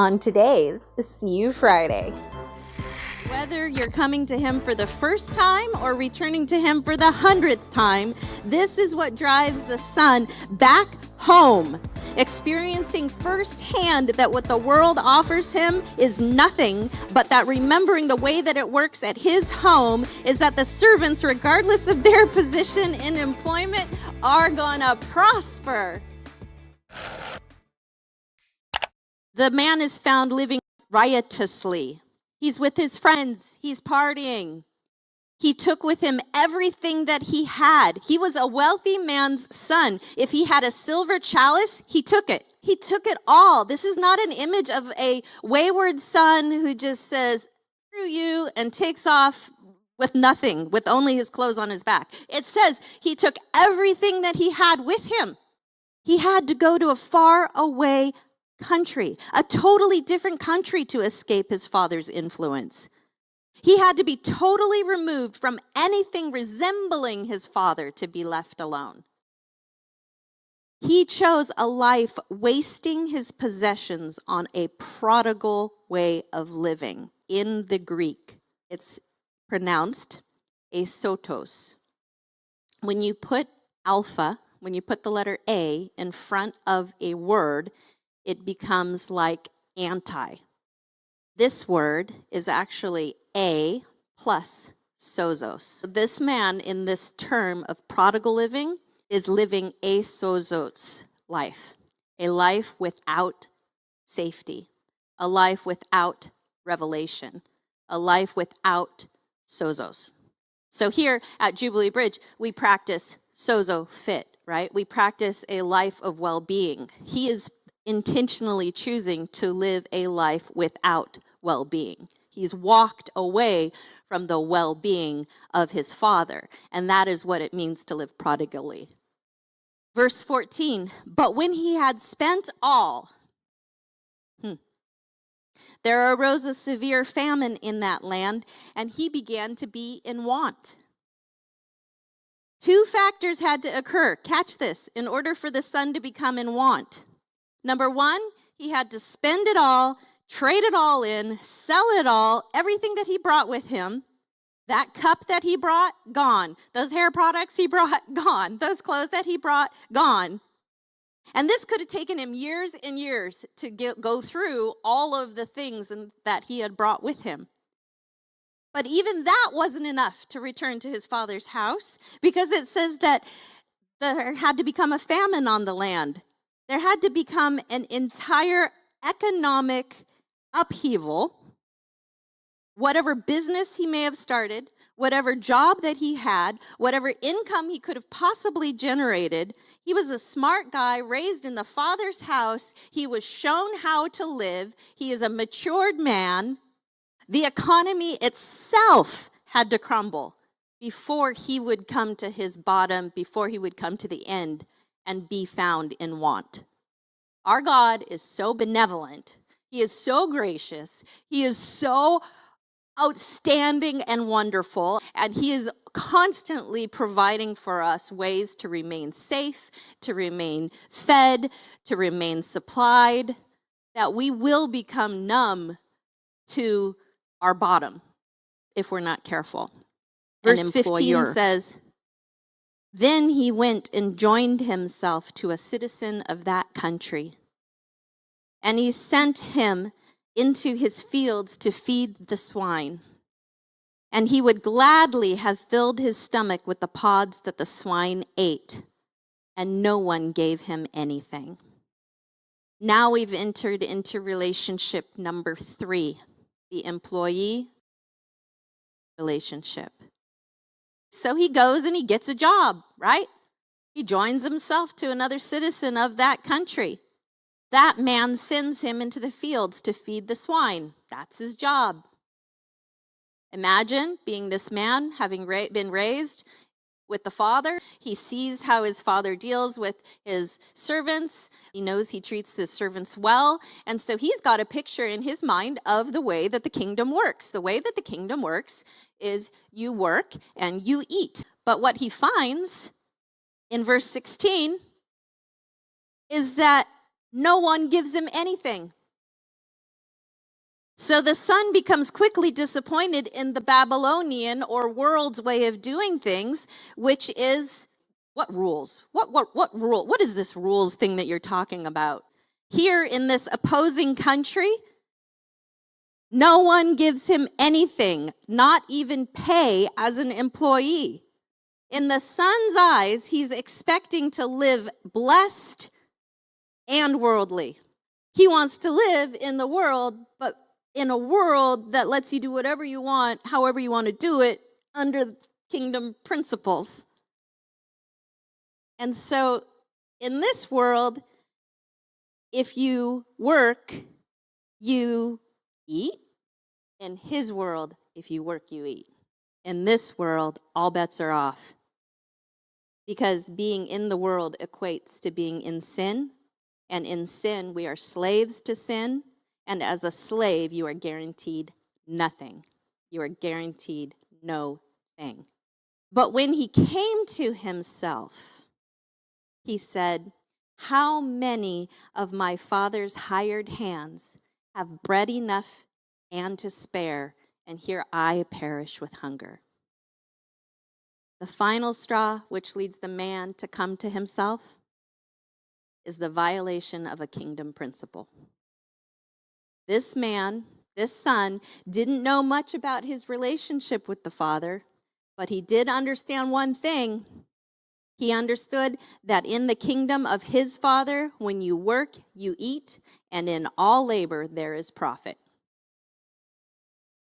on today's See You Friday. Whether you're coming to Him for the first time or returning to Him for the 100th time, this is what drives the Son back home, experiencing firsthand that what the world offers him is nothing, but that remembering the way that it works at his home is that the servants, regardless of their position in employment, are gonna prosper. The man is found living riotously. He's with his friends. He's partying. He took with him everything that he had. He was a wealthy man's son. If he had a silver chalice, he took it. He took it all. This is not an image of a wayward son who just says, screw you, and takes off with nothing, with only his clothes on his back. It says he took everything that he had with him. He had to go to a far away country, a totally different country to escape his father's influence. He had to be totally removed from anything resembling his father to be left alone. He chose a life wasting his possessions on a prodigal way of living. In the Greek, it's pronounced asotos. When you put when you put the letter A in front of a word, it becomes like anti. This word is actually A plus sozos. This man in this term of prodigal living is living a sozos life, a life without safety, a life without revelation, a life without sozos. So here at Jubilee Bridge, we practice sozo fit, right? We practice a life of well-being. He is intentionally choosing to live a life without well-being. He's walked away from the well-being of his father, and that is what it means to live prodigally. Verse 14, but when he had spent all, there arose a severe famine in that land, and he began to be in want. Two factors had to occur, catch this, in order for the son to become in want. Number one, he had to spend it all, trade it all in, sell it all, everything that he brought with him. That cup that he brought, gone. Those hair products he brought, gone. Those clothes that he brought, gone. And this could have taken him years and years to go through all of the things that he had brought with him. But even that wasn't enough to return to his father's house, because it says that there had to become a famine on the land. There had to become an entire economic upheaval. Whatever business he may have started, whatever job that he had, whatever income he could have possibly generated, he was a smart guy raised in the father's house. He was shown how to live. He is a matured man. The economy itself had to crumble before he would come to his bottom, before he would come to the end and be found in want. Our God is so benevolent. He is so gracious. He is so outstanding and wonderful, and he is constantly providing for us ways to remain safe, to remain fed, to remain supplied, that we will become numb to our bottom if we're not careful. Verse 15 says, then he went and joined himself to a citizen of that country, and he sent him into his fields to feed the swine. And he would gladly have filled his stomach with the pods that the swine ate, and no one gave him anything. Now we've entered into relationship number 3, the employee relationship. So he goes and he gets a job, right? He joins himself to another citizen of that country. That man sends him into the fields to feed the swine. That's his job. Imagine being this man, having been raised with the father. He sees how his father deals with his servants. He knows he treats his servants well. And so he's got a picture in his mind of the way that the kingdom works. The way that the kingdom works is you work and you eat. But what he finds in verse 16 is that no one gives him anything. So the son becomes quickly disappointed in the Babylonian or world's way of doing things, which is what rules? What rule? What is this rules thing that you're talking about? Here in this opposing country, no one gives him anything, not even pay as an employee. In the son's eyes, he's expecting to live blessed and worldly. He wants to live in the world, but in a world that lets you do whatever you want, however you want to do it, under kingdom principles. And so in this world, if you work, you eat. In his world, if you work, you eat. In this world, all bets are off. Because being in the world equates to being in sin. And in sin, we are slaves to sin. And as a slave, you are guaranteed nothing. You are guaranteed no thing. But when he came to himself, he said, how many of my father's hired hands have bread enough and to spare, and here I perish with hunger? The final straw which leads the man to come to himself is the violation of a kingdom principle. This man, this son, didn't know much about his relationship with the father, but he did understand one thing. He understood that in the kingdom of his father, when you work, you eat, and in all labor there is profit.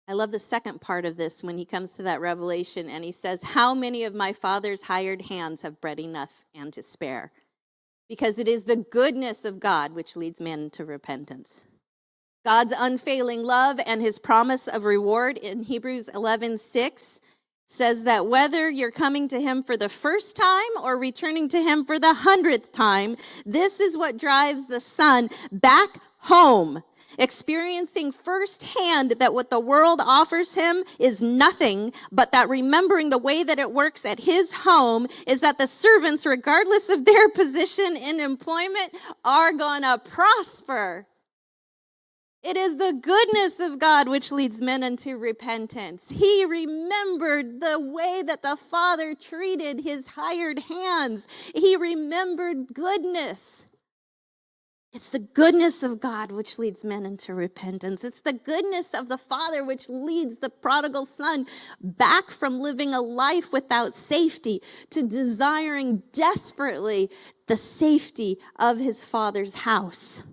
I love the second part of this when he comes to that revelation and he says, how many of my father's hired hands have bread enough and to spare? Because it is the goodness of God which leads man to repentance. God's unfailing love and his promise of reward in Hebrews 11:6 says that whether you're coming to him for the first time or returning to him for the 100th time, this is what drives the son back home, experiencing firsthand that what the world offers him is nothing, but that remembering the way that it works at his home is that the servants, regardless of their position in employment, are going to prosper. It is the goodness of God which leads men unto repentance. He remembered the way that the Father treated his hired hands. He remembered goodness. It's the goodness of God which leads men into repentance. It's the goodness of the Father which leads the prodigal son back from living a life without safety to desiring desperately the safety of his Father's house.